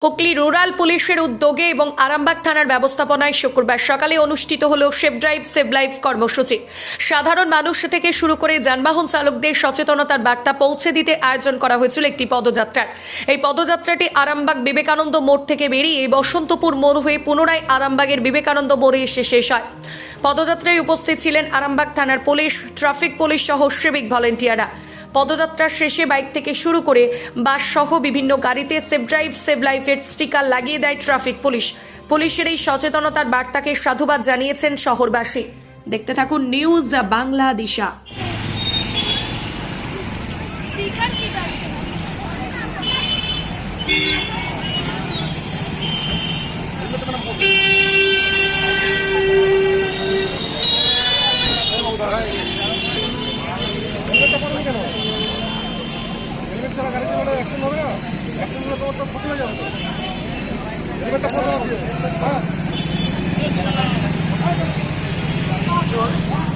Hooghly rural পুলিশের উদ্যোগে এবং আরামবাগ থানার ব্যবস্থাপনায় শুক্রবার সকালে অনুষ্ঠিত হলো সেভ ড্রাইভ সেভ লাইফ কর্মসূচি। সাধারণ মানুষ থেকে শুরু করে যানবাহন চালকদের সচেতনতার বার্তা পৌঁছে দিতে আয়োজন করা হয়েছিল একটি পদযাত্রার। এই পদযাত্রাটি আরামবাগ বিবেকানন্দ মোড় থেকে বেরিয়ে বসন্তপুর মোড় হয়ে পুনরায় আরামবাগের বিবেকানন্দ মোড়ে এসে শেষ হয়। পদযাত্রায় উপস্থিত ছিলেন আরামবাগ থানার পুলিশ, ট্রাফিক পুলিশ সহ সিভিক ভলেন্টিয়াররা। পদযাত্রার শেষে বাইক থেকে শুরু করে বাস সহ বিভিন্ন গাড়িতে সেভ ড্রাইভ সেভ লাইফের স্টিকার লাগিয়ে দেয় ট্রাফিক পুলিশ। পুলিশের এই সচেতনতার বার্তাকে সাধুবাদ জানিয়েছেন শহরবাসী। দেখতে থাকুন নিউজ বাংলা দিশা।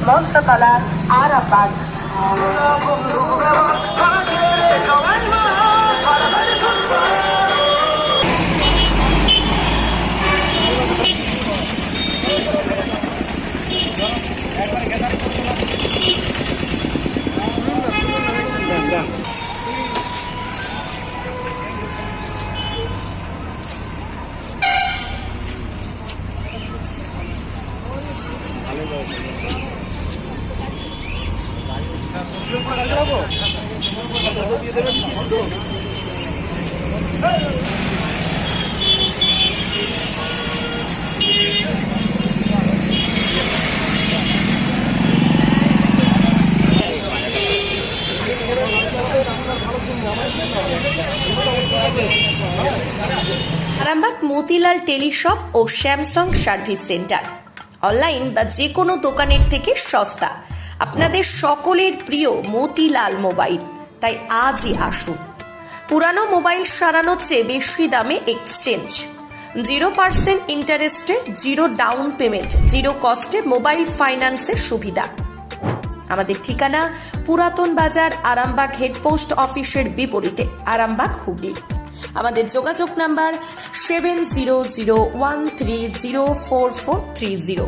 মৎস্যকলা আরামবাগ। আরামবাগ মতিলাল টেলিশপ ও স্যামসাং সার্ভিস সেন্টার অনলাইন বা যে কোনো দোকানের থেকে সস্তা। আপনাদের সকলের প্রিয় মতিলাল মোবাইল, তাই আজই আসুন। পুরানো মোবাইল সারানোর চেয়ে বেশি দামে এক্সচেঞ্জ, 0% ইন্টারেস্টে, 0 ডাউন পেমেন্ট, 0 কস্টে মোবাইল ফাইন্যান্সের সুবিধা। আমাদের ঠিকানা পুরাতন বাজার, আরামবাগ হেডপোস্ট অফিসের বিপরীতে, আরামবাগ, হুগলি। আমাদের যোগাযোগ নাম্বার 7001304430।